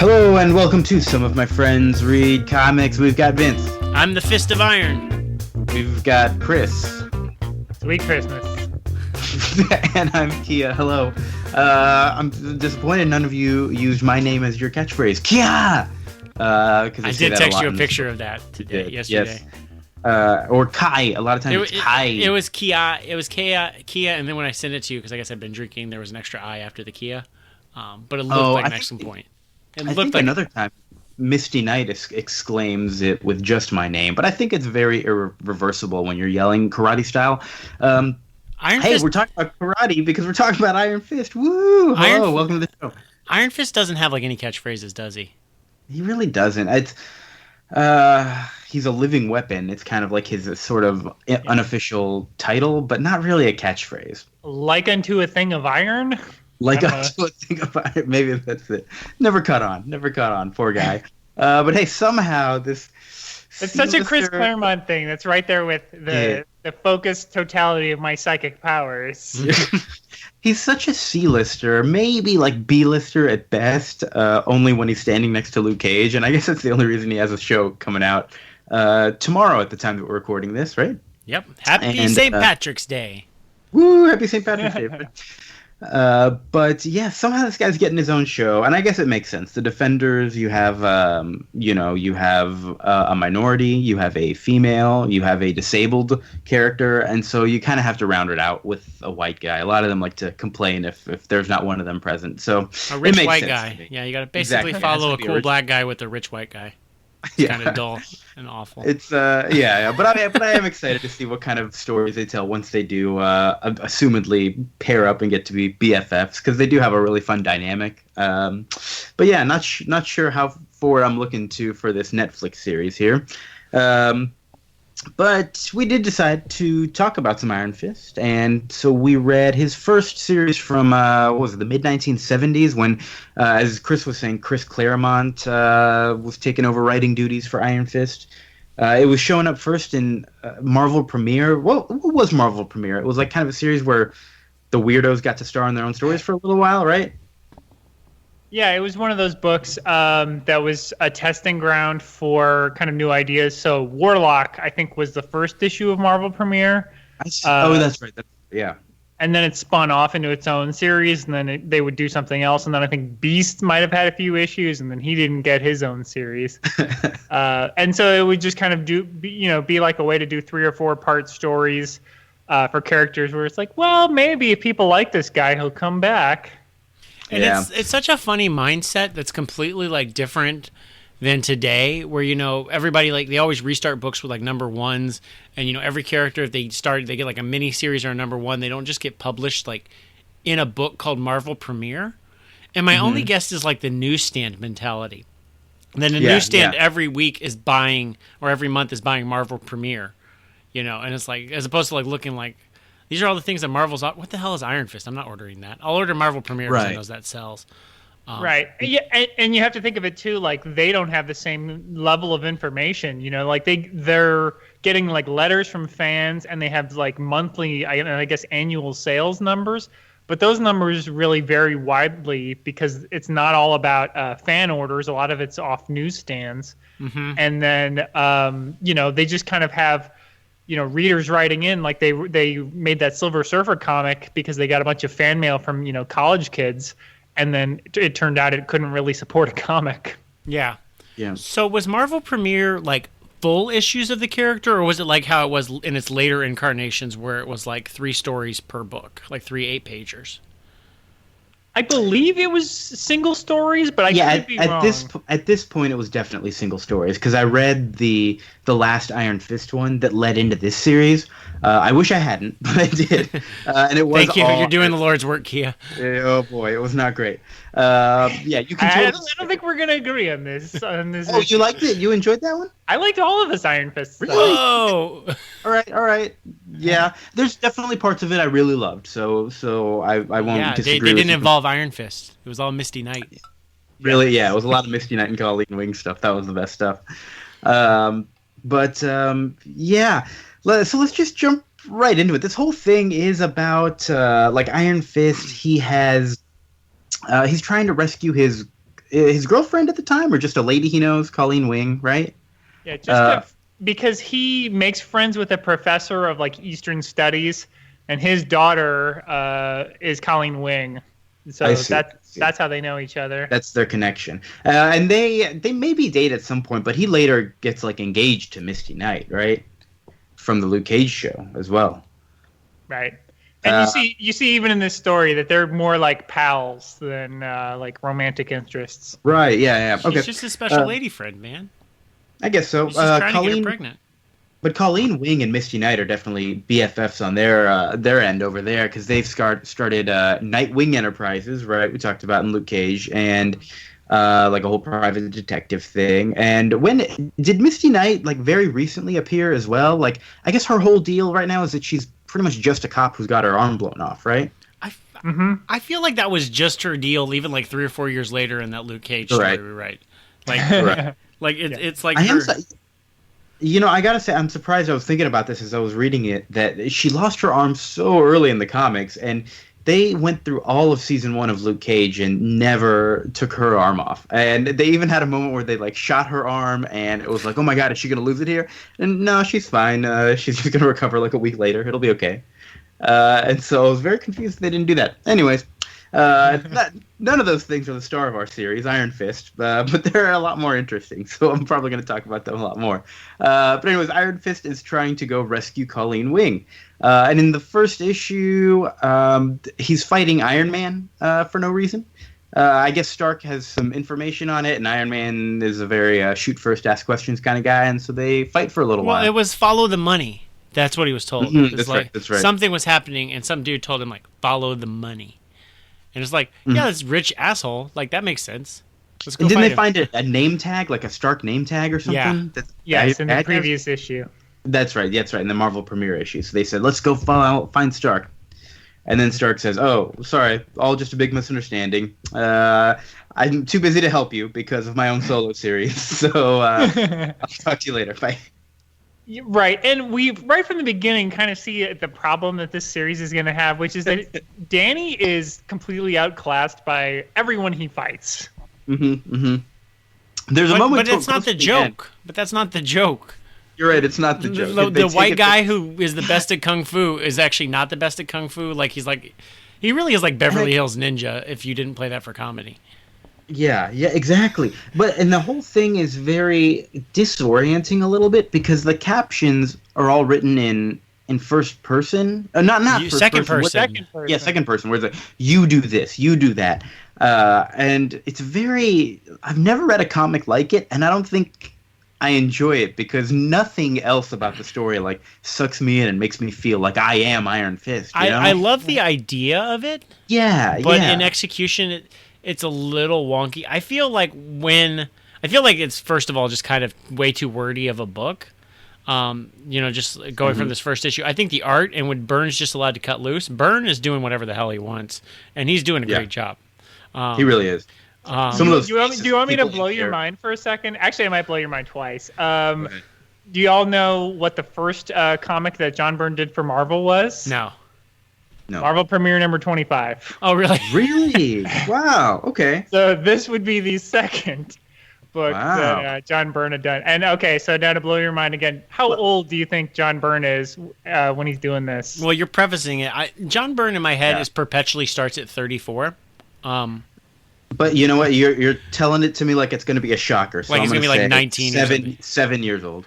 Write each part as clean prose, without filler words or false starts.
Hello and welcome to Some of My Friends Read Comics. We've got Vince. I'm the Fist of Iron. We've got Chris. Sweet Christmas. And I'm Kia. Hello. I'm disappointed none of you used my name as your catchphrase. Kia! I did text you a picture of that yesterday. Yes. Or Kai. A lot of times it's Kai. It was Kia. It was Kia, and then when I sent it to you, because I guess I've been drinking, there was an extra I after the Kia. But it looked like an excellent point. It I think another time, Misty Knight exclaims it with just my name, but I think it's very irreversible when you're yelling karate style. We're talking about karate because we're talking about Iron Fist. Woo! Hello, welcome to the show. Iron Fist doesn't have like any catchphrases, does he? He really doesn't. It's he's a living weapon. It's kind of like his sort of unofficial title, but not really a catchphrase. Like unto a thing of iron? Like unto a thing of iron. Maybe that's it. Never caught on. Poor guy. But hey, somehow this... It's such a Chris Claremont thing. That's right there with the focused totality of my psychic powers. He's such a C-lister, maybe like B-lister at best, only when he's standing next to Luke Cage, and I guess that's the only reason he has a show coming out tomorrow at the time that we're recording this, right? Yep. Happy St. Patrick's Day. Woo! Happy St. Patrick's Day. But yeah, somehow this guy's getting his own show, and I guess it makes sense. The Defenders, you have, you have a minority, you have a female, you have a disabled character, and so you kind of have to round it out with a white guy. A lot of them like to complain if there's not one of them present. So a rich white guy. Yeah, you got to basically follow a cool black guy with a rich white guy. It's kind of dull and awful. It's but I am excited to see what kind of stories they tell once they do assumedly pair up and get to be BFFs, because they do have a really fun dynamic. But yeah, not sure how forward I'm looking to for this Netflix series here. But we did decide to talk about some Iron Fist, and so we read his first series from the mid-1970s when, as Chris was saying, Chris Claremont was taking over writing duties for Iron Fist. It was showing up first in Marvel Premiere. What was Marvel Premiere? It was like kind of a series where the weirdos got to star in their own stories for a little while, right? Yeah, it was one of those books that was a testing ground for kind of new ideas. So Warlock, I think, was the first issue of Marvel Premiere. That's right. Yeah. And then it spun off into its own series, and then they would do something else. And then I think Beast might have had a few issues, and then he didn't get his own series. And so it would just kind of be like a way to do 3 or 4 part stories for characters where it's like, well, maybe if people like this guy, he'll come back. And it's such a funny mindset that's completely like different than today, where everybody they always restart books with like number ones, and every character, if they get like a mini series or a number one, they don't just get published like in a book called Marvel Premiere. And my only guess is like the newsstand mentality. And then the newsstand every week is buying, or every month is buying Marvel Premiere, and it's like, as opposed to like looking like, these are all the things that Marvel's... What the hell is Iron Fist? I'm not ordering that. I'll order Marvel Premiere because I know that sells. Right. Yeah, and you have to think of it, too, like, they don't have the same level of information. Like, they're getting, like, letters from fans, and they have, like, monthly, I guess, annual sales numbers. But those numbers really vary widely because it's not all about fan orders. A lot of it's off newsstands. Mm-hmm. And then, they just kind of have... readers writing in, like they made that Silver Surfer comic because they got a bunch of fan mail from, college kids, and then it turned out it couldn't really support a comic. Yeah. Yeah. So was Marvel Premiere like full issues of the character, or was it like how it was in its later incarnations where it was like 3 stories per book, like 3 8-pagers? I believe it was single stories, but I could be wrong. At this point, it was definitely single stories, because I read the last Iron Fist one that led into this series. I wish I hadn't, but I did, and it was. Thank you. You're doing the Lord's work, Kia. Oh boy, it was not great. You can. I don't think we're gonna agree on this. Oh, you liked it? You enjoyed that one? I liked all of this Iron Fist stuff. Really? Whoa! All right. Yeah, there's definitely parts of it I really loved. So I won't disagree. They didn't involve Iron Fist. It was all Misty Knight. Really? Yeah, it was a lot of Misty Knight and Colleen Wing stuff. That was the best stuff. So let's just jump right into it. This whole thing is about Iron Fist. He's trying to rescue his his girlfriend at the time, or just a lady he knows, Colleen Wing, right? Yeah, just because he makes friends with a professor of like Eastern Studies, and his daughter is Colleen Wing. So that's how they know each other. That's their connection. And they maybe date at some point, but he later gets like engaged to Misty Knight, right? From the Luke Cage show as well. Right. And you see even in this story that they're more like pals than like romantic interests. Right, yeah. Okay. She's just a special lady friend, man. I guess so. He's just trying to get her pregnant. But Colleen Wing and Misty Knight are definitely BFFs on their end over there, because they've started Nightwing Enterprises, right? We talked about in Luke Cage, and like a whole private detective thing. And when did Misty Knight like very recently appear as well? Like, I guess her whole deal right now is that she's pretty much just a cop who's got her arm blown off, right? I feel like that was just her deal, even like 3 or 4 years later in that Luke Cage story, right? Like, like it's like I gotta say, I'm surprised. I was thinking about this as I was reading it, that she lost her arm so early in the comics, and they went through all of season 1 of Luke Cage and never took her arm off. And they even had a moment where they like shot her arm, and it was like, oh my god, is she gonna lose it here? And no, she's fine. She's just gonna recover like a week later. It'll be okay. And so I was very confused they didn't do that. Anyways, none of those things are the star of our series, Iron Fist, but they're a lot more interesting, so I'm probably going to talk about them a lot more. But anyways, Iron Fist is trying to go rescue Colleen Wing. And in the first issue, he's fighting Iron Man for no reason. I guess Stark has some information on it, and Iron Man is a very shoot first, ask questions kind of guy, and so they fight for a little while. Well, it was follow the money. That's what he was told. Mm-hmm, that's right. Something was happening, and some dude told him, like, follow the money. And it's like, yeah, this rich asshole. Like, that makes sense. Let's go. And didn't they find find a name tag, like a Stark name tag or something? Yeah, it's in the previous issue. That's right. That's right. In the Marvel premiere issue. So they said, let's go find Stark. And then Stark says, oh, sorry, all just a big misunderstanding. I'm too busy to help you because of my own solo series. So I'll talk to you later. Bye. Right, and we right from the beginning kind of see the problem that this series is going to have, which is that Danny is completely outclassed by everyone he fights. There's a moment, but it's not the joke. But that's not the joke. You're right, it's not the joke. The white guy who is the best at kung fu is actually not the best at kung fu. Like he really is like Beverly Hills Ninja if you didn't play that for comedy. Yeah, exactly. And the whole thing is very disorienting a little bit because the captions are all written in first person. Not second person. Second person. Yeah, second person. Where it's like, you do this, you do that. And it's very... I've never read a comic like it, and I don't think I enjoy it because nothing else about the story like sucks me in and makes me feel like I am Iron Fist. You know? I love the idea of it. Yeah, but in execution... It's a little wonky. I feel like it's first of all just kind of way too wordy of a book. Just going from this first issue. I think the art and when Byrne's just allowed to cut loose, Byrne is doing whatever the hell he wants, and he's doing a great job. He really is. Do you want me to blow your mind for a second? Actually, I might blow your mind twice. Do you all know what the first comic that John Byrne did for Marvel was? No. Marvel premiere number 25. Oh, really? Really? Wow. Okay. So this would be the second book that John Byrne had done. And okay, so now to blow your mind again, how old do you think John Byrne is when he's doing this? Well, you're prefacing it. John Byrne in my head is perpetually starts at 34. But you know what? You're telling it to me like it's going to be a shocker. So like I'm he's going to be like 19 7 years old.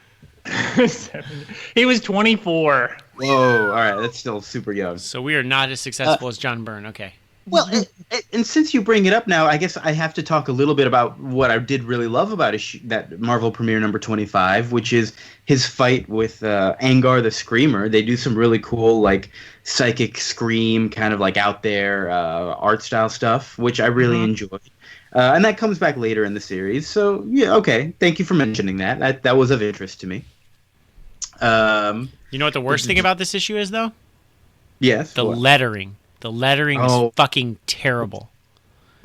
He was 24. Whoa, all right, that's still super young. So we are not as successful as John Byrne, okay. Well, and since you bring it up now, I guess I have to talk a little bit about what I did really love about that Marvel premiere number 25, which is his fight with Angar the Screamer. They do some really cool, like, psychic scream, kind of like out there art style stuff, which I really enjoyed. And that comes back later in the series. So, yeah, okay, thank you for mentioning that. That was of interest to me. You know what the worst thing about this issue is, though? Yes. The lettering. The lettering is fucking terrible.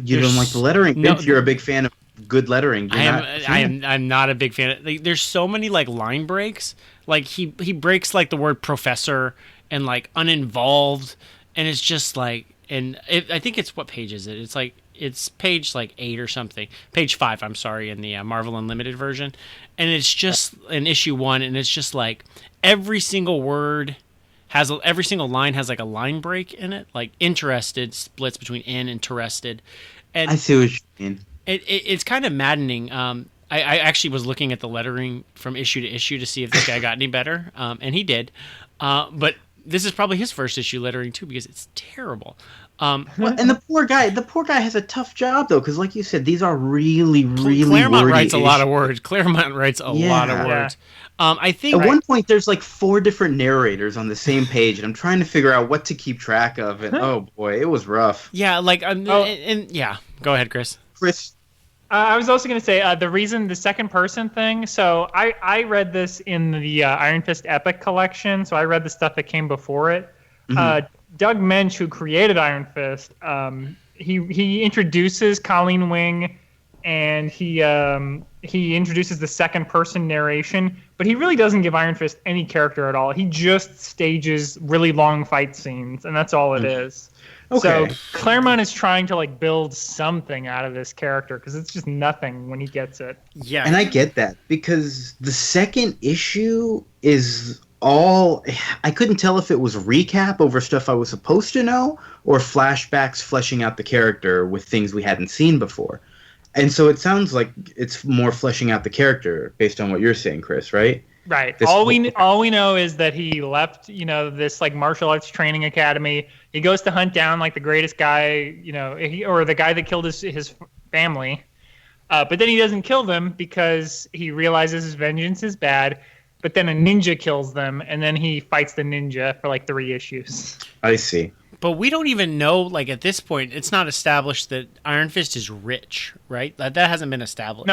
You don't like the lettering? No, you're a big fan of good lettering. I'm not a big fan. There's so many like line breaks. Like he breaks like the word professor and like uninvolved, and it's just like, I think it's what page is it? It's like It's page like 8 or something. Page 5, I'm sorry, in the Marvel Unlimited version. And it's just an issue 1, and it's just like every single word every single line has like a line break in it. Like interested splits between in and interested. And I see what you mean. it's kind of maddening. I actually was looking at the lettering from issue to issue to see if this guy got any better, and he did. But this is probably his first issue lettering too, because it's terrible. Well, and the poor guy has a tough job though, because like you said, these are really Claremont wordy writes a lot of issues. words. Claremont writes a lot of words. I think at one point there's like 4 different narrators on the same page, and I'm trying to figure out what to keep track of. And oh boy, it was rough. Yeah, like yeah. Go ahead, Chris. I was also going to say the reason the second person thing. So I read this in the Iron Fist Epic collection. So I read the stuff that came before it. Mm-hmm. Doug Mensch, who created Iron Fist, he introduces Colleen Wing, and he introduces the second person narration. But he really doesn't give Iron Fist any character at all. He just stages really long fight scenes, and that's all it is. Okay. So Claremont is trying to like build something out of this character because it's just nothing when he gets it. Yeah, and I get that because the second issue is all I couldn't tell if it was recap over stuff I was supposed to know or flashbacks fleshing out the character with things we hadn't seen before. And so it sounds like it's more fleshing out the character based on what you're saying, Chris, right? Right. All we know is that he left, this like martial arts training academy. He goes to hunt down like the greatest guy, or the guy that killed his family. But then he doesn't kill them because he realizes his vengeance is bad. But then a ninja kills them, and then he fights the ninja for like 3 issues. I see. But we don't even know, like at this point, it's not established that Iron Fist is rich, right? That hasn't been established.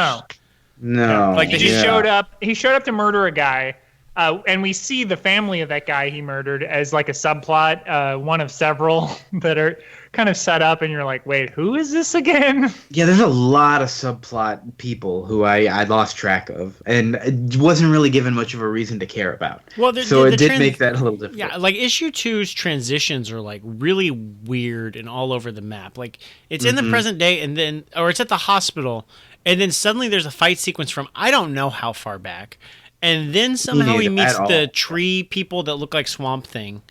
No. Like he showed up to murder a guy, and we see the family of that guy he murdered as like a subplot, one of several that are kind of set up, and you're like, wait, who is this again? Yeah, there's a lot of subplot people who I lost track of, and it wasn't really given much of a reason to care about. Well, it did make that a little difficult. Yeah, like issue 2's transitions are like really weird and all over the map. Like it's in the present day, and then or it's at the hospital, and then suddenly there's a fight sequence from I don't know how far back, and then somehow he meets the tree people that look like Swamp Thing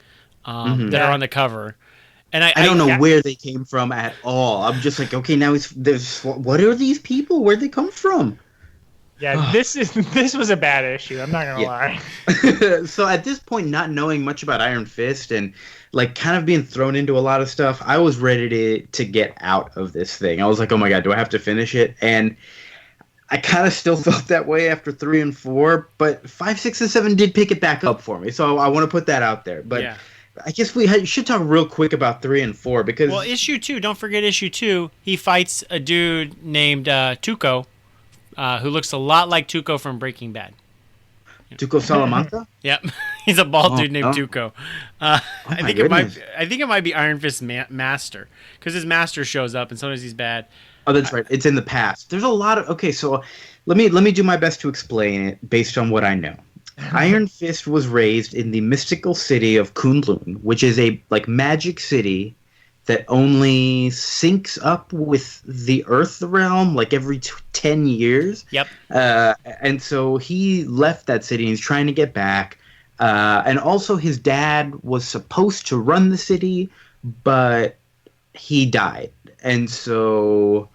that are on the cover. And I don't know where they came from at all. I'm just like, okay, now what are these people? Where'd they come from? Yeah, this was a bad issue. I'm not gonna lie. So at this point, not knowing much about Iron Fist and like kind of being thrown into a lot of stuff, I was ready to get out of this thing. I was like, oh my god, do I have to finish it? And I kind of still felt that way after 3 and 4, but 5, 6, and 7 did pick it back up for me. So I want to put that out there. But yeah. I guess we should talk real quick about 3 and 4 because... Well, issue 2, don't forget issue 2, he fights a dude named Tuco, who looks a lot like Tuco from Breaking Bad. Tuco Salamanca? Yep, he's a bald dude named Tuco. I think it might be Iron Fist's master because his master shows up and sometimes he's bad. Oh, that's right. It's in the past. There's a lot of... Okay, so let me do my best to explain it based on what I know. Iron Fist was raised in the mystical city of Kunlun, which is a like magic city that only syncs up with the Earth realm like every 10 years. Yep. And so he left that city and he's trying to get back. And also his dad was supposed to run the city, but he died. And so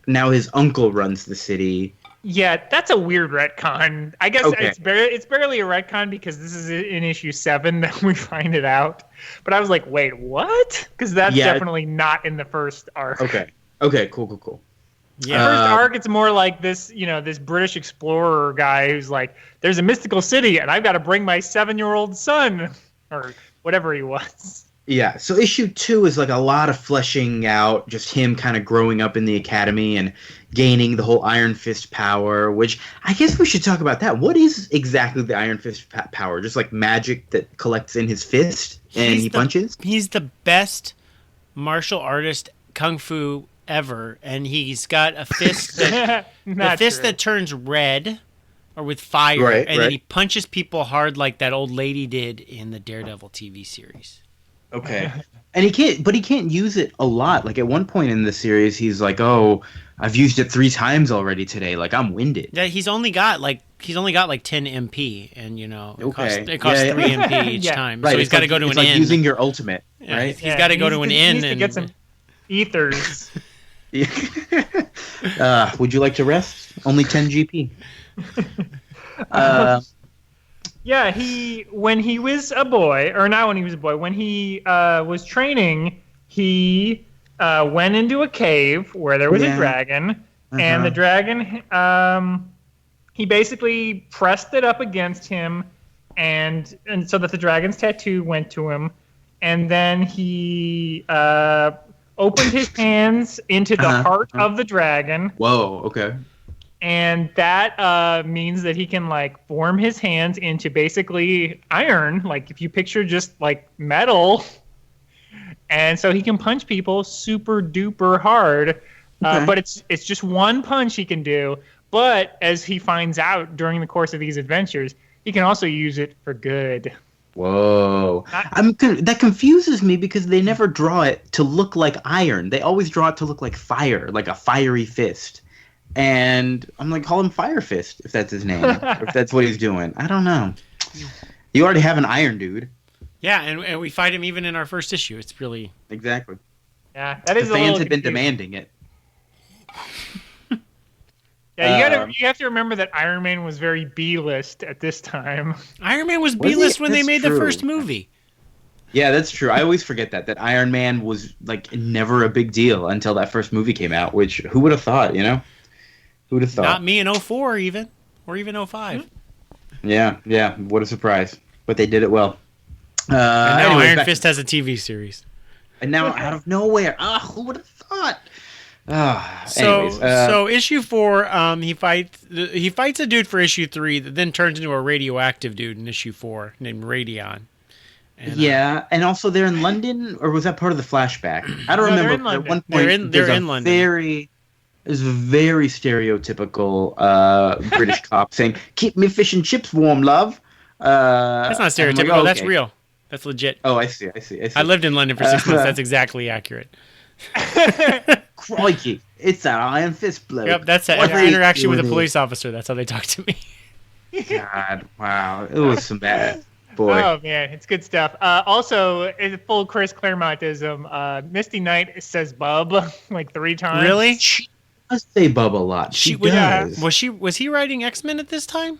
now his uncle runs the city. Yeah, that's a weird retcon. I guess it's barely a retcon because this is in issue 7 that we find it out. But I was like, wait, what? Because that's definitely not in the first arc. Okay, cool. Yeah, the first arc, it's more like this, this British explorer guy who's like, there's a mystical city and I've got to bring my 7-year-old son or whatever he was. Yeah, so issue 2 is like a lot of fleshing out, just him kind of growing up in the academy and gaining the whole Iron Fist power, which I guess we should talk about that. What is exactly the Iron Fist power? Just like magic that collects in his fist and he punches? He's the best martial artist kung fu ever, and he's got a fist that, that turns red or with fire, and then he punches people hard like that old lady did in the Daredevil TV series. Okay. And he can't use it a lot. Like at one point in the series, he's like, "Oh, I've used it 3 times already today. Like I'm winded." Yeah, he's only got like 10 MP, and it costs Yeah, 3 MP each Yeah. time. Right. So he's got to go to it's an like inn. using your ultimate, Yeah, right? He's got to go to an inn He needs to and get some ethers. Would you like to rest? Only 10 GP. Yeah, when he was a boy, or not when he was a boy, when he was training, he went into a cave where there was a dragon, and the dragon, he basically pressed it up against him, and so that the dragon's tattoo went to him, and then he opened his hands into the heart of the dragon. Whoa, okay. And that means that he can like form his hands into basically iron, like if you picture just like metal. And so he can punch people super duper hard. But it's just one punch he can do. But as he finds out during the course of these adventures, he can also use it for good. Whoa. That confuses me because they never draw it to look like iron. They always draw it to look like fire, like a fiery fist. And I'm like, call him Fire Fist if that's his name, or if that's what he's doing. I don't know. You already have an Iron Dude. Yeah, and we fight him even in our first issue. It's really exactly. Yeah, that is the fans have been demanding it. Yeah, you have to remember that Iron Man was very B-list at this time. Iron Man was B-list when they made the first movie. Yeah, that's true. I always forget that Iron Man was like never a big deal until that first movie came out. Which who would have thought? Who would have thought? Not me in 04 even, or even 05. Yeah. What a surprise. But they did it well. And now Iron Fist has a TV series. And now out of nowhere, who would have thought? So issue 4, he fights a dude for issue 3 that then turns into a radioactive dude in issue 4 named Radion. And, and also they're in London, or was that part of the flashback? I don't remember. At one point, they're in London. There's a very stereotypical British cop saying, "Keep me fish and chips warm, love." That's not stereotypical. Like, okay. That's real. That's legit. Oh, I see. I lived in London for 6 months. That's exactly accurate. Crikey, it's that Iron Fist bloke. Yep, that's every interaction with a police officer. That's how they talk to me. God, wow, it was some bad. Boy. Oh man, it's good stuff. Also, in full Chris Claremontism, Misty Knight says "bub" like 3 times. Really? She does say "bub" a lot. She does. Was he writing X-Men at this time?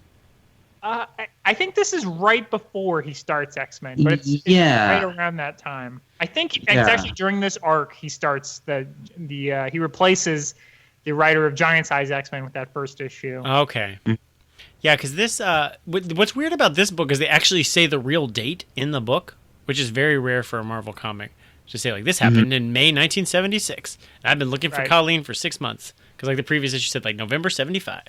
I think this is right before he starts X-Men, but it's right around that time. I think it's actually during this arc he starts he replaces the writer of Giant Size X-Men with that first issue. Okay. Yeah, because this what's weird about this book is they actually say the real date in the book, which is very rare for a Marvel comic. To say like this happened in May 1976. And I've been looking for Colleen for 6 months because like the previous issue said like November 75.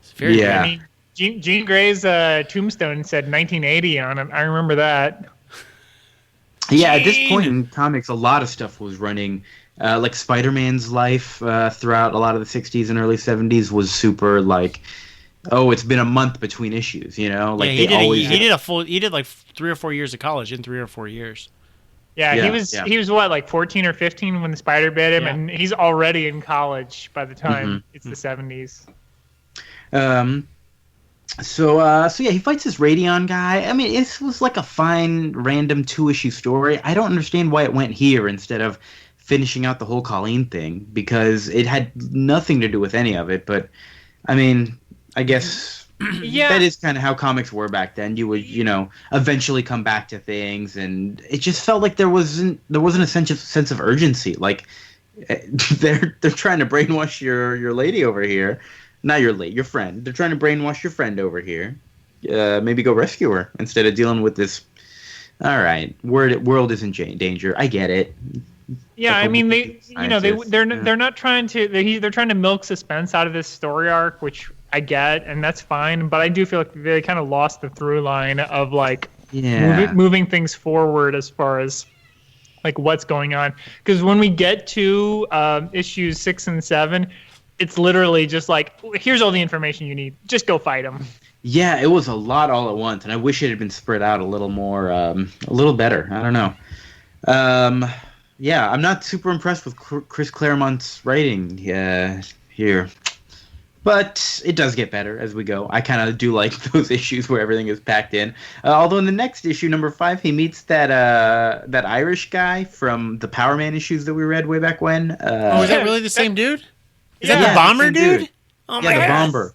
It's very weird. I mean, Jean Grey's tombstone said 1980 on it. I remember that. Yeah, at this point in comics, a lot of stuff was running. Like Spider-Man's life throughout a lot of the 60s and early 70s was super like, oh, it's been a month between issues, Like he did like 3 or 4 years of college in 3 or 4 years. Yeah, he was what, like 14 or 15 when the spider bit him, and he's already in college by the time it's the 70s. So he fights this Radion guy. I mean, it was like a fine random 2-issue story. I don't understand why it went here instead of finishing out the whole Colleen thing, because it had nothing to do with any of it. But I mean, I guess that is kind of how comics were back then. You would, eventually come back to things, and it just felt like there wasn't a sense of urgency. Like they're trying to brainwash your lady over here. Not your friend. They're trying to brainwash your friend over here. Maybe go rescue her instead of dealing with this. All right, world is in danger. I get it. Yeah, I mean they're not trying to. They're trying to milk suspense out of this story arc, which I get, and that's fine. But I do feel like they kind of lost the through line of like moving things forward as far as like what's going on. Because when we get to issues 6 and 7. It's literally just like, here's all the information you need. Just go fight them. Yeah, it was a lot all at once, and I wish it had been spread out a little more, a little better. I don't know. Um, yeah, I'm not super impressed with Chris Claremont's writing here. But it does get better as we go. I kind of do like those issues where everything is packed in. Although in the next issue, number 5, he meets that Irish guy from the Power Man issues that we read way back when. Is that really the same dude? Is Yeah, that the bomber dude? Oh my Yeah, the god. bomber.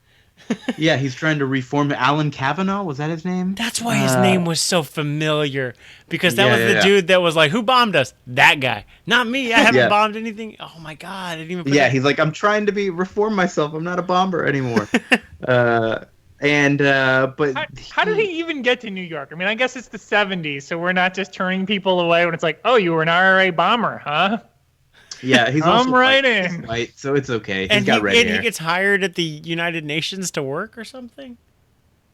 Yeah, he's trying to reform Alan Kavanaugh. Was that his name? That's why his name was so familiar. Because that was the yeah. dude that was like, who bombed us? That guy. Not me. I haven't Yeah. bombed anything. Oh my god. I didn't even put Yeah, that. he's like, I'm trying to reform myself. I'm not a bomber anymore. But How did he even get to New York? I mean, I guess it's the 70s, so we're not just turning people away when it's like, oh, you were an IRA bomber, huh? Yeah, he's I'm also right white. in. He's white, so it's okay. He's And got red he hair. gets hired at the United Nations to work or something?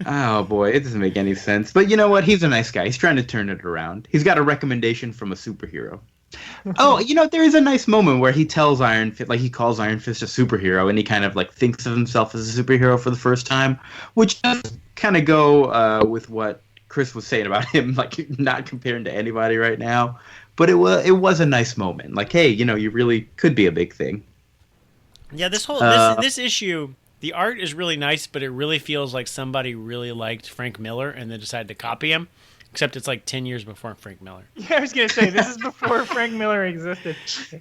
Oh boy, it doesn't make any sense. But you know what? He's a nice guy. He's trying to turn it around. He's got a recommendation from a superhero. Oh, there is a nice moment where he tells Iron Fist, like he calls Iron Fist a superhero, and he kind of like thinks of himself as a superhero for the first time, which does kind of go with what Chris was saying about him, like not comparing to anybody right now. But it was a nice moment. Like, hey, you really could be a big thing. Yeah, this issue, the art is really nice, but it really feels like somebody really liked Frank Miller and then decided to copy him. Except it's like 10 years before Frank Miller. Yeah, I was gonna say this is before Frank Miller existed.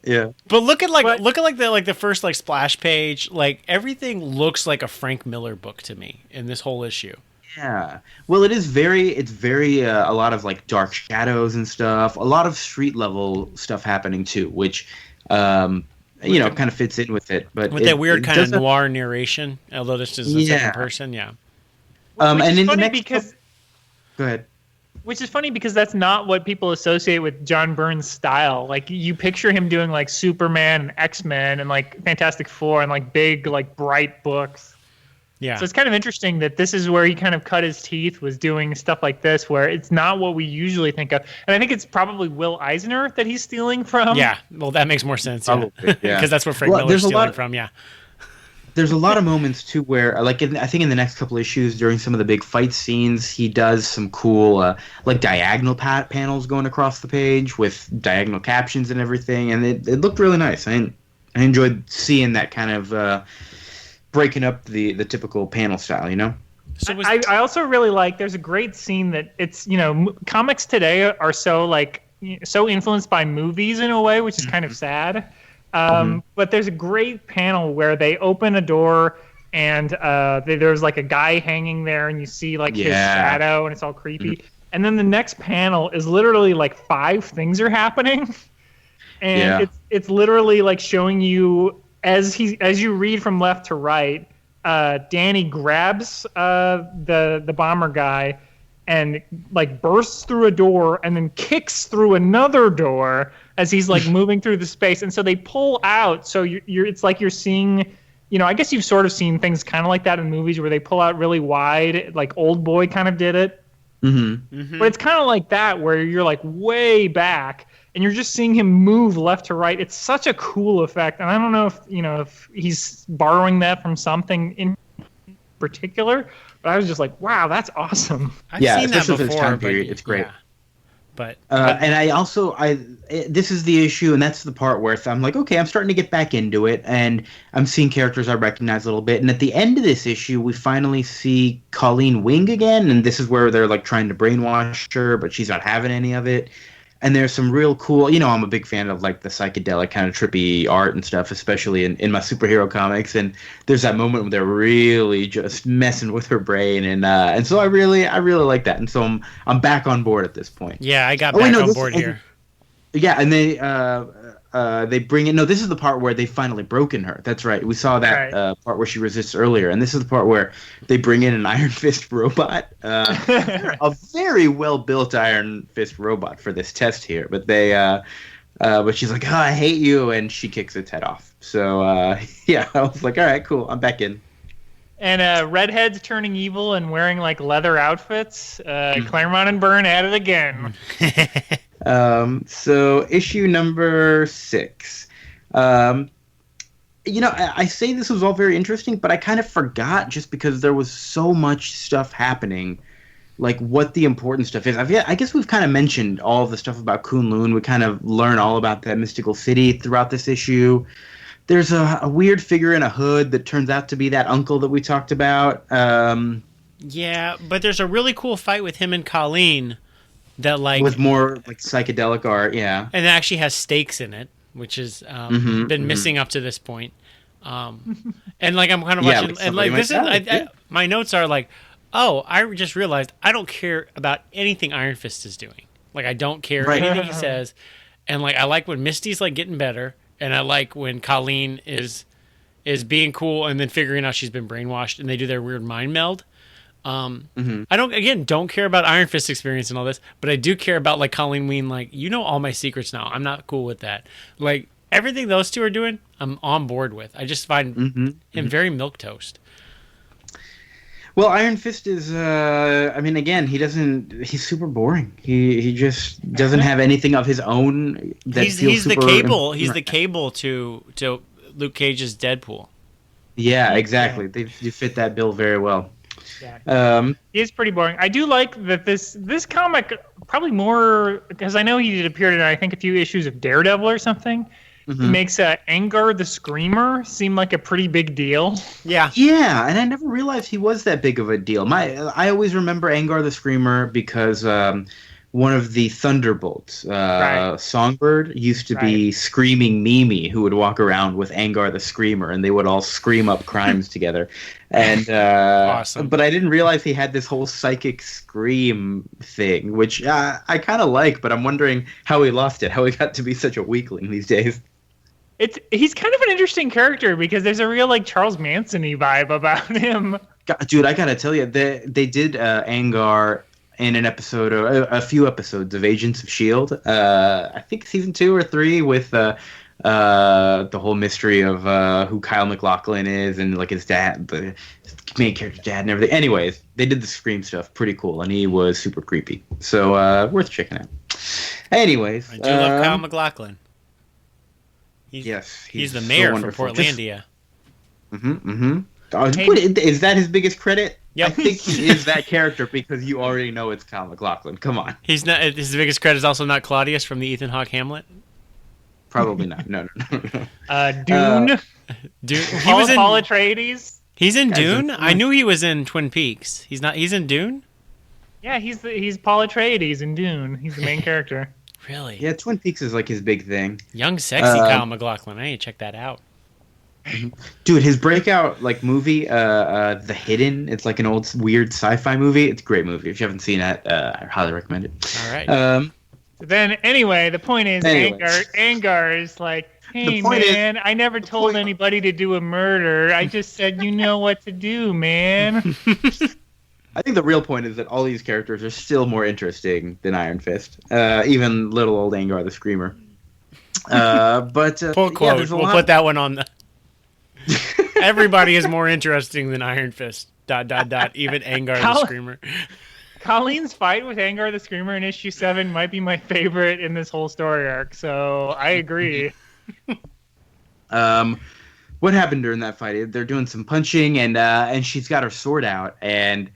Yeah. But look at the first like splash page. Like everything looks like a Frank Miller book to me in this whole issue. Yeah. Well, it's very a lot of like dark shadows and stuff. A lot of street level stuff happening too, which kind of fits in with it. But With that weird kind of noir narration, although this is the second person, yeah. And Which is in the funny next because go ahead. Which is funny because that's not what people associate with John Byrne's style. Like you picture him doing like Superman and X-Men and like Fantastic Four and like big like bright books. Yeah. So it's kind of interesting that this is where he kind of cut his teeth, was doing stuff like this where it's not what we usually think of. And I think it's probably Will Eisner that he's stealing from. Yeah, well that makes more sense. Probably, Because yeah. that's where Frank Miller's stealing from, yeah. There's a lot of moments too where, like, I think in the next couple issues, during some of the big fight scenes, he does some cool, like, diagonal panels going across the page with diagonal captions and everything, and it looked really nice. I enjoyed seeing that kind of breaking up the typical panel style, So I also really like. There's a great scene that it's comics today are so like so influenced by movies in a way, which is kind of sad. But there's a great panel where they open a door and there's like a guy hanging there and you see like his shadow and it's all creepy. And then the next panel is literally like 5 things are happening. And it's literally like showing you as you read from left to right, Danny grabs the bomber guy and like bursts through a door and then kicks through another door as he's like moving through the space. And so they pull out. So you're it's like you're seeing, I guess you've sort of seen things kind of like that in movies where they pull out really wide, like Old Boy kind of did it. But it's kind of like that where you're like way back and you're just seeing him move left to right. It's such a cool effect. And I don't know if he's borrowing that from something in particular, but I was just like, wow, that's awesome. I've seen that especially for before, this time period, it's great. Yeah. But and this is the issue, and that's the part where I'm like, okay, I'm starting to get back into it, and I'm seeing characters I recognize a little bit. And at the end of this issue, we finally see Colleen Wing again, and this is where they're like trying to brainwash her, but she's not having any of it. And there's some real cool, I'm a big fan of like the psychedelic kind of trippy art and stuff, especially in my superhero comics. And there's that moment where they're really just messing with her brain, and so I really like that. And so I'm back on board at this point. yeah, I got back on board here. Yeah, and they bring in. No, this is the part where they finally broken her. That's right. We saw that part where she resists earlier, and this is the part where they bring in an Iron Fist robot, a very well built Iron Fist robot for this test here. But but she's like, "Oh, I hate you," and she kicks its head off. So yeah, I was like, "All right, cool, I'm back in." And redheads turning evil and wearing like leather outfits. Claremont and Byrne at it again. So issue number 6. I say this was all very interesting, but I kind of forgot just because there was so much stuff happening like what the important stuff is. I guess we've kind of mentioned all the stuff about Kunlun. We kind of learn all about that mystical city throughout this issue. There's a weird figure in a hood that turns out to be that uncle that we talked about. Yeah, but there's a really cool fight with him and Colleen that like with more like psychedelic art, yeah, and it actually has stakes in it, which has been missing up to this point. And like I'm kind of watching, and like this is my notes are like, oh, I just realized I don't care about anything Iron Fist is doing. Like I don't care anything he says, and like I like when Misty's like getting better, and I like when Colleen is being cool and then figuring out she's been brainwashed, and they do their weird mind meld. I don't care about Iron Fist experience and all this, but I do care about like Colleen Ween, like, you know all my secrets now. I'm not cool with that. Like everything those two are doing, I'm on board with. I just find him very milquetoast. Well, Iron Fist is I mean, again, he's super boring. He just doesn't have anything of his own that he's the cable. He's the cable to Luke Cage's Deadpool. Yeah, exactly. They fit that bill very well. Yeah. He is pretty boring. I do like that this comic, probably more because I know he did appear in I think a few issues of Daredevil or something. Makes Angar the Screamer seem like a pretty big deal. Yeah, and I never realized he was that big of a deal. I always remember Angar the Screamer because one of the Thunderbolts, Songbird, used to be Screaming Mimi, who would walk around with Angar the Screamer, and they would all scream up crimes together. And awesome. But I didn't realize he had this whole psychic scream thing, which I kind of like, but I'm wondering how he lost it, how he got to be such a weakling these days. He's kind of an interesting character because there's a real like Charles Manson-y vibe about him. God, dude, I gotta tell you, they did Angar in an episode, or a few episodes of Agents of S.H.I.E.L.D. I think season 2 or 3 with the whole mystery of who Kyle MacLachlan is and like his dad, the main character's dad and everything. Anyways, they did the Scream stuff, pretty cool, and he was super creepy. So worth checking out. Anyways, I do love Kyle MacLachlan. He's the mayor so for Portlandia. Is that his biggest credit? Yep. I think he is that character because you already know it's Kyle MacLachlan. Come on. He's not. His biggest credit is also not Claudius from the Ethan Hawke Hamlet. Probably not. No. Dune. Dune. He was in Paul Atreides. He's in Dune. I knew he was in Twin Peaks. He's not. He's in Dune. Yeah, he's Paul Atreides in Dune. He's the main character. Really? Yeah, Twin Peaks is like his big thing. Young, sexy Kyle MacLachlan. I need to check that out. Dude, his breakout like movie, The Hidden. It's like an old weird sci-fi movie. It's a great movie. If you haven't seen it, I highly recommend it. All right. Then anyway, the point is, Angar is like, hey man, I never told anybody to do a murder. I just said you know what to do, man. I think the real point is that all these characters are still more interesting than Iron Fist. Even little old Angar the Screamer. But full quote. We'll put that one on the. Everybody is more interesting than Iron Fist. ... Even Angar the Screamer. Colleen's fight with Angar the Screamer in issue 7 might be my favorite in this whole story arc. So I agree. What happened during that fight? They're doing some punching, and she's got her sword out, and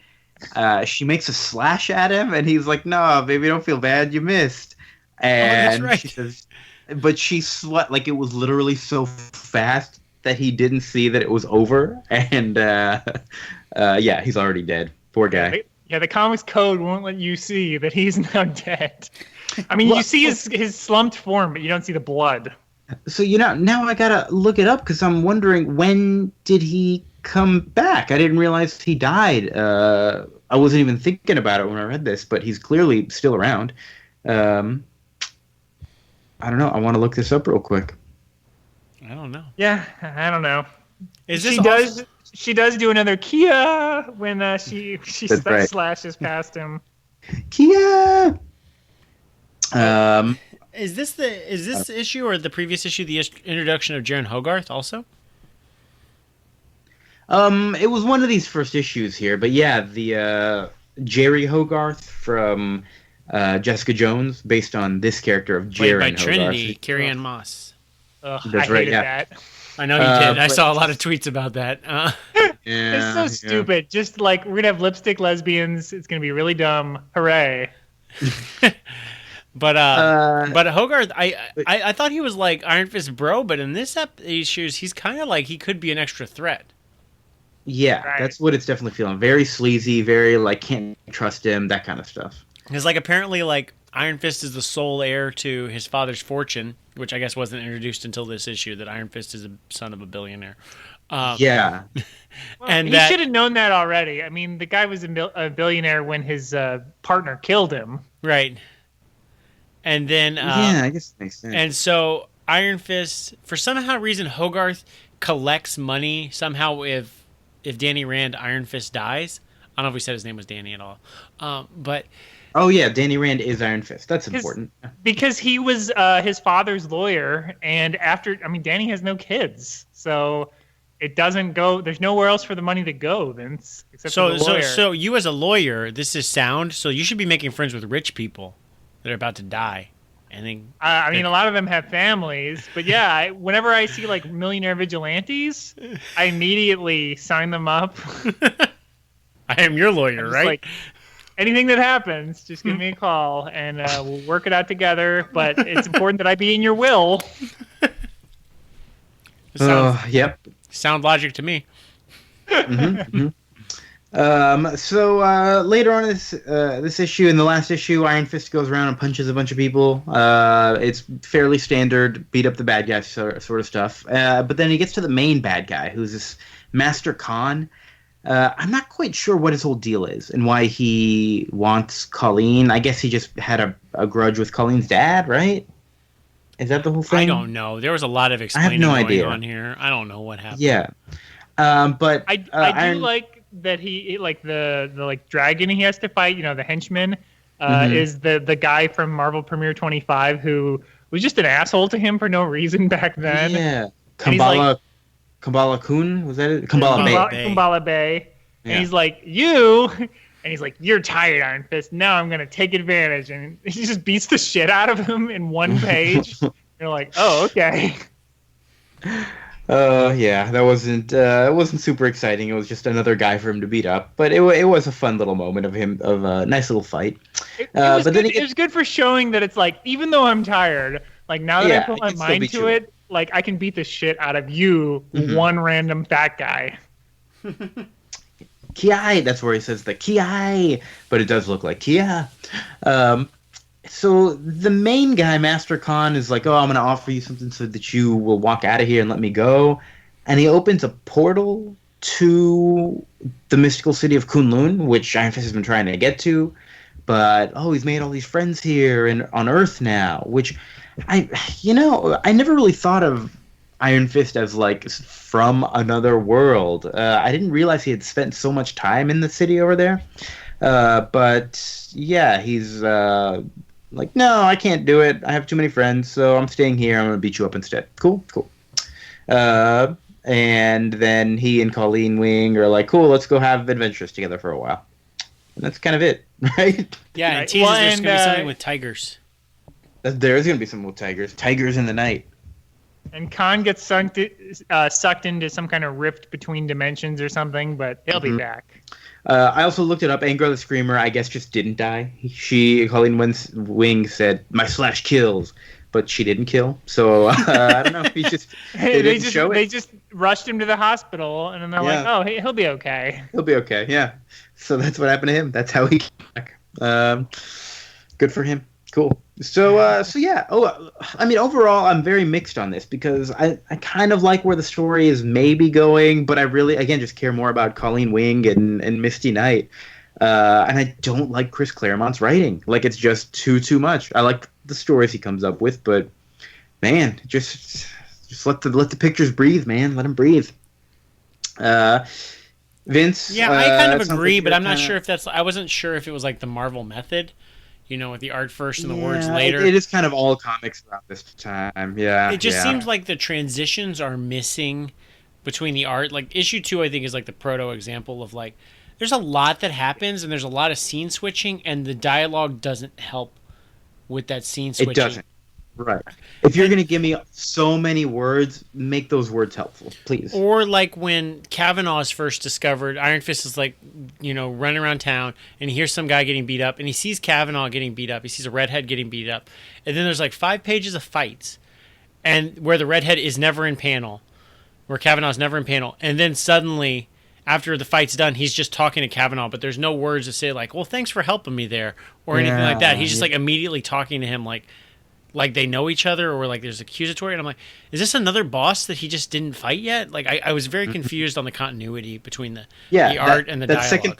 she makes a slash at him, and he's like, "No, baby, don't feel bad. You missed." And that's right. She says, but she like it was literally so fast that he didn't see that it was over, and yeah, he's already dead. Poor guy. Yeah, the comics code won't let you see that he's now dead. I mean, you see his slumped form, but you don't see the blood. So now I gotta look it up because I'm wondering, when did he come back? I didn't realize he died. I wasn't even thinking about it when I read this, but he's clearly still around. I don't know. I want to look this up real quick. I don't know. Yeah, I don't know. She does do another Kia when she slashes past him. Kia. Is this issue or the previous issue the introduction of Jaren Hogarth also? It was one of these first issues here, but yeah, the Jerry Hogarth from Jessica Jones, based on this character of Jaren Hogarth. By Trinity, Carrie-Anne Moss. I hated that. I know you did. I saw a lot of tweets about that. It's so stupid. Just like we're gonna have lipstick lesbians. It's gonna be really dumb. Hooray! But Hogarth, I thought he was like Iron Fist bro, but in this issues, he's kind of like he could be an extra threat. Yeah, right. That's what it's definitely feeling. Very sleazy, very like can't trust him, that kind of stuff. Because like apparently like Iron Fist is the sole heir to his father's fortune, which I guess wasn't introduced until this issue. That Iron Fist is a son of a billionaire. Yeah, well, and he should have known that already. I mean, the guy was a billionaire when his partner killed him. Right. And then yeah, I guess it makes sense. And so Iron Fist, for somehow reason, Hogarth collects money somehow if Danny Rand Iron Fist dies. I don't know if we said his name was Danny at all, but. Oh yeah, Danny Rand is Iron Fist. That's important. Because he was his father's lawyer, and Danny has no kids, so it doesn't go. There's nowhere else for the money to go, Vince. Except for the lawyer. So you as a lawyer, this is sound. So you should be making friends with rich people that are about to die. And then, a lot of them have families, but yeah, whenever I see like millionaire vigilantes, I immediately sign them up. I am your lawyer, right? Like, anything that happens, just give me a call, and we'll work it out together. But it's important that I be in your will. Yep. Sound logic to me. So later on in this issue, in the last issue, Iron Fist goes around and punches a bunch of people. It's fairly standard, beat up the bad guy sort of stuff. But then he gets to the main bad guy, who's this Master Khan. I'm not quite sure what his whole deal is and why he wants Colleen. I guess he just had a grudge with Colleen's dad, right? Is that the whole thing? I don't know. There was a lot of explaining going on here. I don't know what happened. Yeah. But I do like that he like the dragon he has to fight, the henchman, is the guy from Marvel Premiere 25 who was just an asshole to him for no reason back then. Yeah. Kambala Kun, was that it? Kambala Bay. Yeah. And he's like, and he's like, you're tired, Iron Fist. Now I'm going to take advantage. And he just beats the shit out of him in one page. You're like, oh, okay. Yeah, that wasn't it wasn't super exciting. It was just another guy for him to beat up. But it was a fun little moment of a nice little fight. It was good for showing that it's like, even though I'm tired, like now that I put my mind to it, like I can beat the shit out of you, one random fat guy. Ki, that's where he says the Ki, but it does look like Kia. So the main guy, Master Khan, is like, oh, I'm going to offer you something so that you will walk out of here and let me go. And he opens a portal to the mystical city of Kunlun, which Iron Fist has been trying to get to. But, he's made all these friends here and on Earth now, which I never really thought of Iron Fist as like from another world. I didn't realize he had spent so much time in the city over there. But yeah, he's like, no, I can't do it. I have too many friends, so I'm staying here. I'm gonna beat you up instead. Cool. And then he and Colleen Wing are like, cool, let's go have adventures together for a while. And that's kind of it, right? Yeah, and teases there's gonna be something with tigers. There's gonna be something with tigers. Tigers in the night. And Khan gets sucked into some kind of rift between dimensions or something, but he'll be back. I also looked it up. Angra the Screamer, I guess, just didn't die. Colleen Wing said, my slash kills, but she didn't kill. So, I don't know. They just rushed him to the hospital, and then they're like, oh, he'll be okay. He'll be okay, yeah. So that's what happened to him. That's how he came back. Good for him. Cool. So yeah. Overall, I'm very mixed on this because I kind of like where the story is maybe going, but I really, again, just care more about Colleen Wing and Misty Knight. And I don't like Chris Claremont's writing. Like, it's just too much. I like the stories he comes up with, but man, just let the pictures breathe, man. Let them breathe. Vince. Yeah, I kind of agree, but I'm not sure if that's. I wasn't sure if it was like the Marvel method. With the art first and the words later. It is kind of all comics around this time, yeah. It just seems like the transitions are missing between the art. Like, issue 2, I think, is like the proto-example of, like, there's a lot that happens, and there's a lot of scene switching, and the dialogue doesn't help with that scene switching. It doesn't. Right. If you're going to give me so many words, make those words helpful, please. Or like when Kavanaugh is first discovered, Iron Fist is like, running around town and he hears some guy getting beat up and he sees Kavanaugh getting beat up. He sees a redhead getting beat up. And then there's like 5 pages of fights and where the redhead is never in panel, where Kavanaugh's never in panel. And then suddenly, after the fight's done, he's just talking to Kavanaugh, but there's no words to say like, well, thanks for helping me there or anything like that. He's just like immediately talking to him like they know each other or like there's accusatory. And I'm like, is this another boss that he just didn't fight yet? Like I was very confused on the continuity between the art and the dialogue.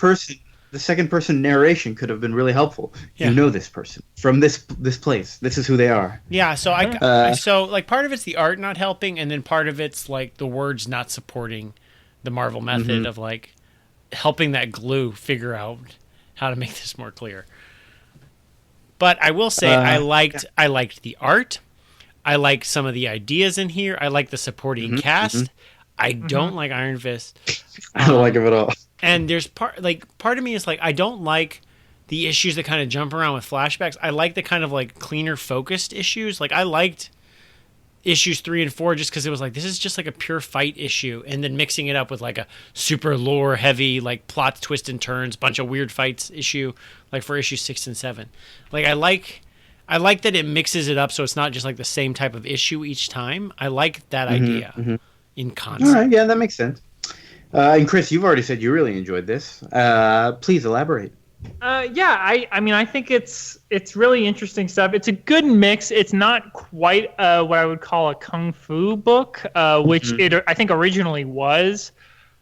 The second person narration could have been really helpful. Yeah. You know this person from this place. This is who they are. Yeah. So so like part of it's the art not helping. And then part of it's like the words not supporting the Marvel method of like helping that glue figure out how to make this more clear. But I will say I liked the art. I like some of the ideas in here. I like the supporting cast. I don't like Iron Fist. I don't like him at all. And there's part of me is like I don't like the issues that kind of jump around with flashbacks. I like the kind of like cleaner focused issues. Like I liked issues 3 and 4 just because it was like this is just like a pure fight issue, and then mixing it up with like a super lore heavy like plot twist and turns, bunch of weird fights issue like for issues 6 and 7. Like I like that it mixes it up so it's not just like the same type of issue each time. I like that idea in concept. All right, yeah, that makes sense. And Chris, you've already said you really enjoyed this. Please elaborate. I mean, I think it's really interesting stuff. It's a good mix. It's not quite what I would call a kung fu book, which it I think originally was,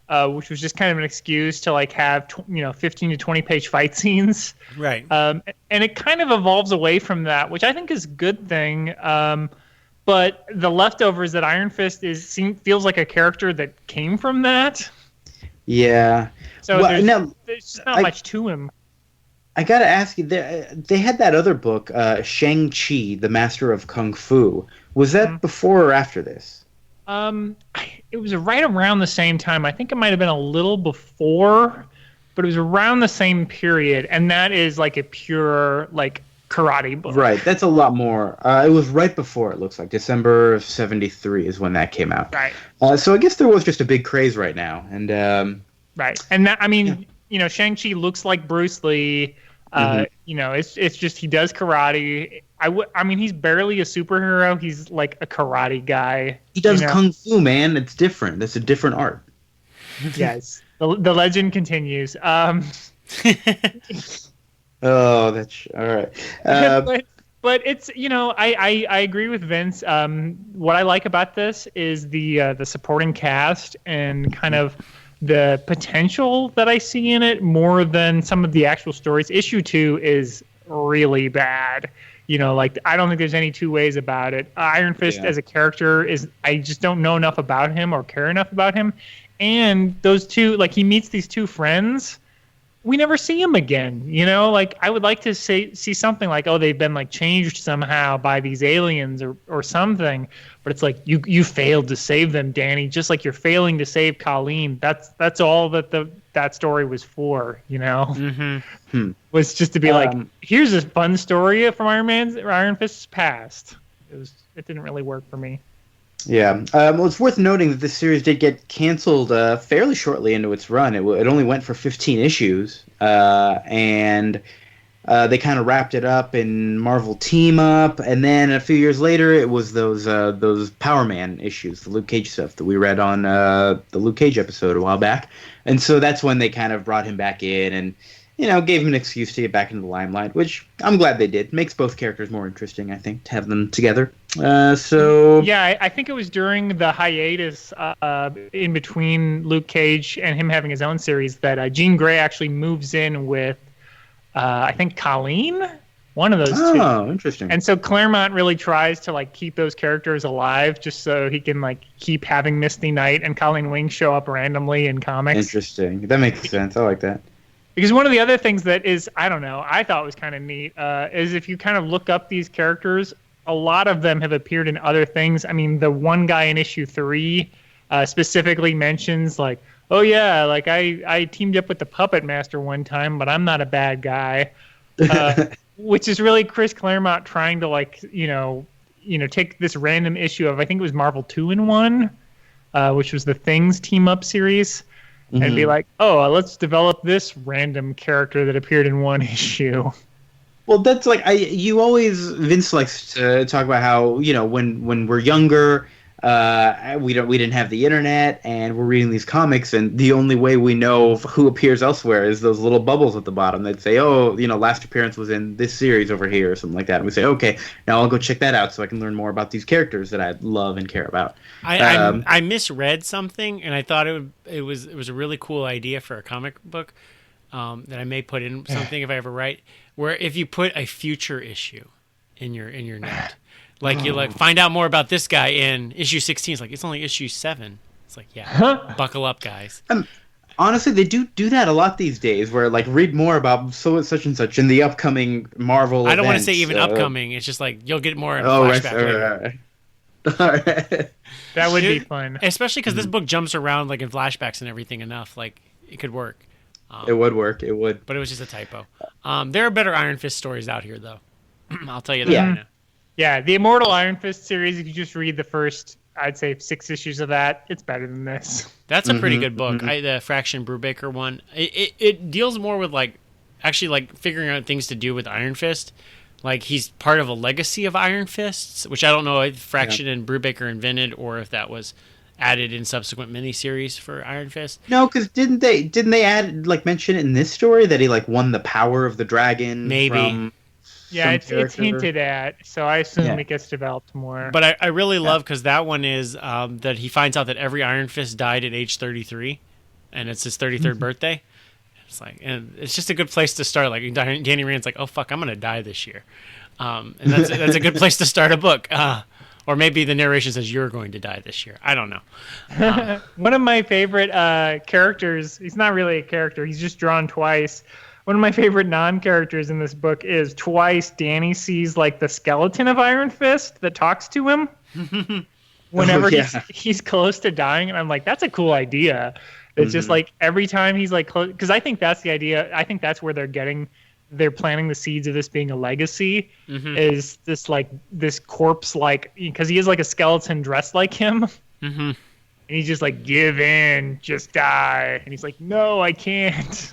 which was just kind of an excuse to like have 15 to 20 page fight scenes. Right. And it kind of evolves away from that, which I think is a good thing. But the leftovers that Iron Fist feels like a character that came from that. Yeah. So there's just not much to him. I gotta ask you, they had that other book, Shang-Chi, the Master of Kung Fu. Was that before or after this? It was right around the same time. I think it might have been a little before, but it was around the same period. And that is like a pure like karate book. Right. That's a lot more. It was right before, it looks like. December of 73 is when that came out. Right. So I guess there was just a big craze right now. And right. And that, I mean, Shang-Chi looks like Bruce Lee. It's just he does karate. I mean, he's barely a superhero. He's like a karate guy. He does kung fu, man. It's different. That's a different art. Yes. The legend continues. Oh, that's all right. But it's I agree with Vince. What I like about this is the supporting cast and kind of the potential that I see in it more than some of the actual stories. Issue 2 is really bad. I don't think there's any two ways about it. Iron Fist as a character I just don't know enough about him or care enough about him. And those two, like he meets these two friends. We never see him again, I would like to see something like, oh, they've been like changed somehow by these aliens or something. But it's like you failed to save them, Danny, just like you're failing to save Colleen. That's all that story was for, was just to be like, here's a fun story from Iron Fist's past. It didn't really work for me. Yeah. Well, it's worth noting that this series did get canceled fairly shortly into its run. It only went for 15 issues, and they kind of wrapped it up in Marvel Team Up, and then a few years later, it was those Power Man issues, the Luke Cage stuff that we read on the Luke Cage episode a while back, and so that's when they kind of brought him back in and gave him an excuse to get back into the limelight, which I'm glad they did. Makes both characters more interesting, I think, to have them together. Yeah, I think it was during the hiatus in between Luke Cage and him having his own series that Jean Grey actually moves in with, I think, Colleen, one of those two. Oh, interesting. And so Claremont really tries to keep those characters alive just so he can keep having Misty Knight and Colleen Wing show up randomly in comics. Interesting. That makes sense. I like that. Because one of the other things that is, I don't know, I thought was kind of neat, is if you kind of look up these characters, a lot of them have appeared in other things. I mean, the one guy in issue 3 specifically mentions, oh yeah, I teamed up with the Puppet Master one time, but I'm not a bad guy. Which is really Chris Claremont trying to, take this random issue of, I think it was Marvel 2-in-1, which was the Things team up series, and be like, oh, let's develop this random character that appeared in one issue. Well, that's like Vince likes to talk about how, when we're younger, we didn't have the internet, and we're reading these comics, and the only way we know who appears elsewhere is those little bubbles at the bottom that say, oh, last appearance was in this series over here or something like that. And we say, okay, now I'll go check that out so I can learn more about these characters that I love and care about. I misread something, and I thought it was a really cool idea for a comic book that I may put in something if I ever write, where if you put a future issue in your note. Like, you find out more about this guy in issue 16. It's like, it's only issue 7. It's like, yeah, buckle up, guys. Honestly, they do that a lot these days, where, like, read more about such and such in the upcoming Marvel I don't want to events, say even upcoming. It's just like, you'll get more in flashback later. All right. That would be fun. Especially because this book jumps around, like, in flashbacks and everything enough. Like, it could work. It would work. It would. But it was just a typo. There are better Iron Fist stories out here, though. I'll tell you that right now. Yeah, the Immortal Iron Fist series, if you just read the first, I'd say 6 issues of that, it's better than this. That's a pretty good book. The Fraction Brubaker one. It deals more with, actually figuring out things to do with Iron Fist. Like, he's part of a legacy of Iron Fists, which I don't know if Fraction and Brubaker invented or if that was added in subsequent miniseries for Iron Fist. No, because didn't they add, mention it in this story that he, won the power of the dragon? Maybe. From yeah, it's hinted at, so I assume it gets developed more. But I really love, because that one is that he finds out that every Iron Fist died at age 33, and it's his 33rd birthday. It's like, and it's just a good place to start. Like, Danny Rand's like, oh fuck, I'm gonna die this year, and that's a good place to start a book. Or maybe the narration says you're going to die this year. I don't know. One of my favorite characters, he's not really a character, he's just drawn twice. One of my favorite non-characters in this book is twice Danny sees the skeleton of Iron Fist that talks to him whenever he's close to dying. And I'm like, that's a cool idea. It's just every time he's close, because I think that's the idea. I think that's where they're planting the seeds of this being a legacy, is this corpse, because he is like a skeleton dressed like him. And he's just like, give in, just die. And he's like, no, I can't.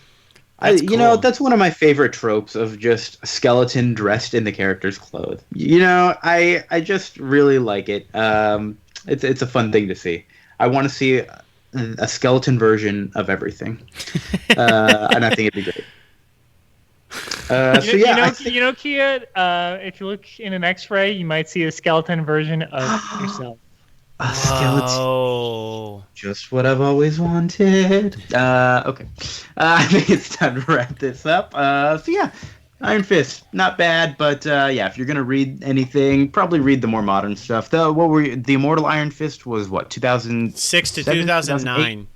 Cool. That's one of my favorite tropes, of just a skeleton dressed in the character's clothes. I just really like it. It's a fun thing to see. I want to see a skeleton version of everything, and I think it'd be great. Kia, if you look in an X-ray, you might see a skeleton version of yourself. A skeleton. Oh. Just what I've always wanted. Okay. I think it's time to wrap this up. Iron Fist, not bad, but if you're gonna read anything, probably read the more modern stuff. The Immortal Iron Fist was what, 2006 to 2009.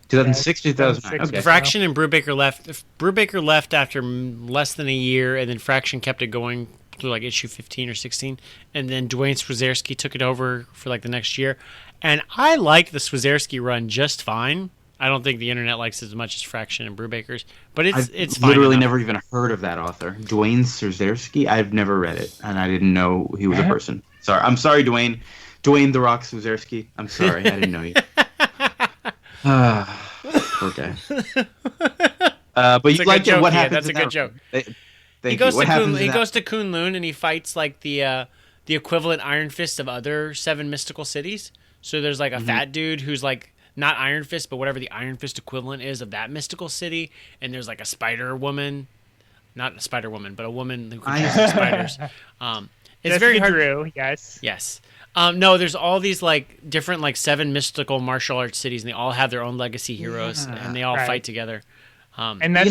2006 to 2009. Okay. Fraction and Brubaker left. Brubaker left after less than a year, and then Fraction kept it going through issue 15 or 16, and then Dwayne Swazerski took it over for the next year. And I like the Swazerski run just fine. I don't think the internet likes it as much as Fraction and Brubaker's, but it's fine. Literally never even heard of that author, Dwayne Swazerski. I've never read it, and I didn't know he was a person. Sorry, I'm sorry, Dwayne the Rock Swazerski. I'm sorry, I didn't know you. Poor guy. But you like what happens? That's a good joke. He goes to Kunlun and he fights the equivalent Iron Fist of other 7 mystical cities. So there's a fat dude who's not Iron Fist, but whatever the Iron Fist equivalent is of that mystical city. And there's a spider woman, not a spider woman, but a woman who controls spiders. It's very hard. True. Yes. Yes. No, there's all these different 7 mystical martial arts cities, and they all have their own legacy heroes, and they all fight together. And that's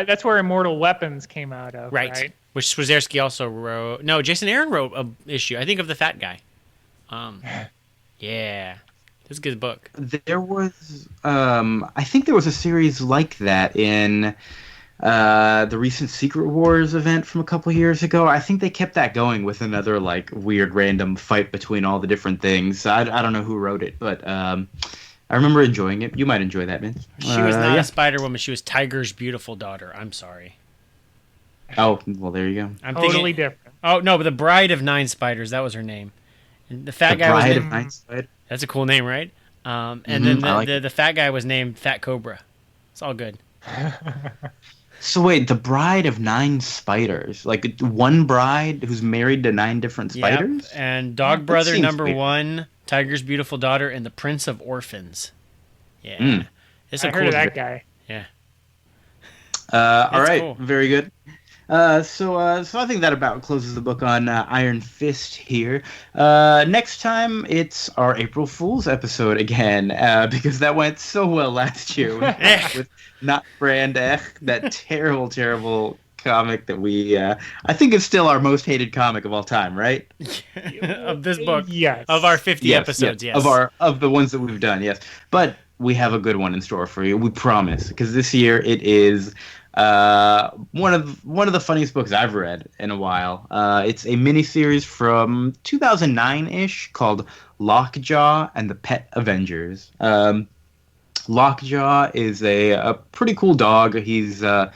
that's where Immortal Weapons came out of, right? Which Swazerski also wrote. No, Jason Aaron wrote an issue, I think, of the fat guy. Yeah, it was a good book. There was, I think there was a series like that in the recent Secret Wars event from a couple years ago. I think they kept that going with another weird random fight between all the different things. I don't know who wrote it, but I remember enjoying it. You might enjoy that, Vince. She was not a Spider Woman. She was Tiger's beautiful daughter. I'm sorry. Oh, well, there you go. I'm totally different. Oh no, but the Bride of Nine Spiders. That was her name. And the fat The guy was Bride of named. Nine Spiders. That's a cool name, right? And then I like the fat guy was named Fat Cobra. It's all good. So wait, the Bride of Nine Spiders, like one bride who's married to 9 different spiders? Yep. And Dog That Brother seems number weird. 1, Tiger's Beautiful Daughter, and the Prince of Orphans. Yeah, it's a I cool. heard of that guy. Yeah. All right, cool. very good. So I think that about closes the book on Iron Fist here. Next time, it's our April Fool's episode again, because that went so well last year with Not Brand Ech, that terrible, terrible comic that we, I think it's still our most hated comic of all time, right? Of this book. Yes. Of our 50 episodes, yes. Of the ones that we've done, yes. But we have a good one in store for you, we promise, because this year it is one of the funniest books I've read in a while. It's a miniseries from 2009-ish called Lockjaw and the Pet Avengers. Lockjaw is a pretty cool dog. He's the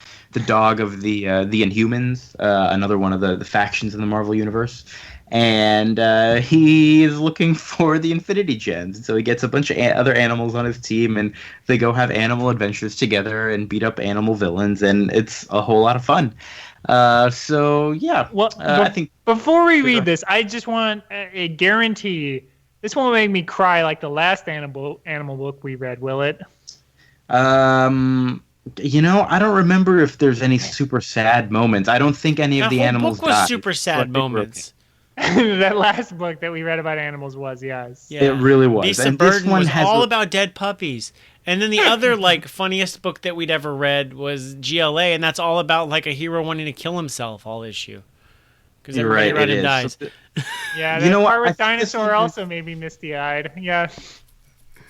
dog of the Inhumans, another one of the factions in the Marvel Universe. And he is looking for the Infinity Gems. So he gets a bunch of other animals on his team, and they go have animal adventures together and beat up animal villains, and it's a whole lot of fun. So, yeah. Well, I think... before we read this, I just want a guarantee. This won't make me cry like the last animal book we read, will it? I don't remember if there's any super sad moments. I don't think any of the animals book was died. super sad moments. That last book that we read about animals was, yes. Yeah. It really was. Beast And of this Burden one was has all about dead puppies. And then the other funniest book that we'd ever read was GLA, and that's all about like a hero wanting to kill himself all issue. Because everybody You're right, around it him is. dies. Yeah, that You know what? part I with think this Dinosaur one- also made me misty-eyed. Yeah.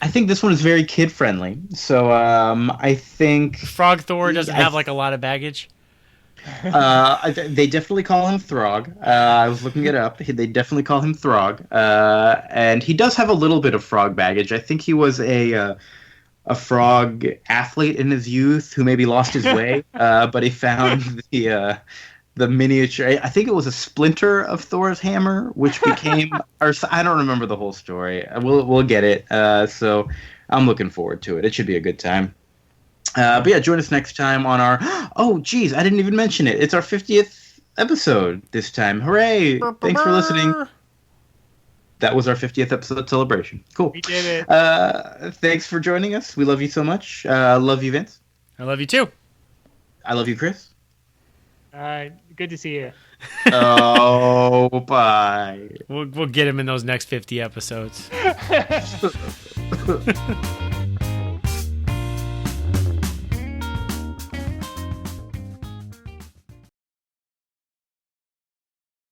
I think this one is very kid friendly. So I think Frog Thor doesn't I- have like a lot of baggage. they definitely call him Throg. I was looking it up. They definitely call him Throg, and he does have a little bit of frog baggage. I think he was a frog athlete in his youth who maybe lost his way, but he found the miniature. I think it was a splinter of Thor's hammer, which became. Or I don't remember the whole story. We'll get it. So I'm looking forward to it. It should be a good time. But yeah, join us next time on our... Oh, geez, I didn't even mention it. It's our 50th episode this time. Hooray! Thanks for listening. That was our 50th episode celebration. Cool. We did it. Thanks for joining us. We love you so much. Love you, Vince. I love you too. I love you, Chris. Good to see you. Oh, bye. We'll get him in those next 50 episodes.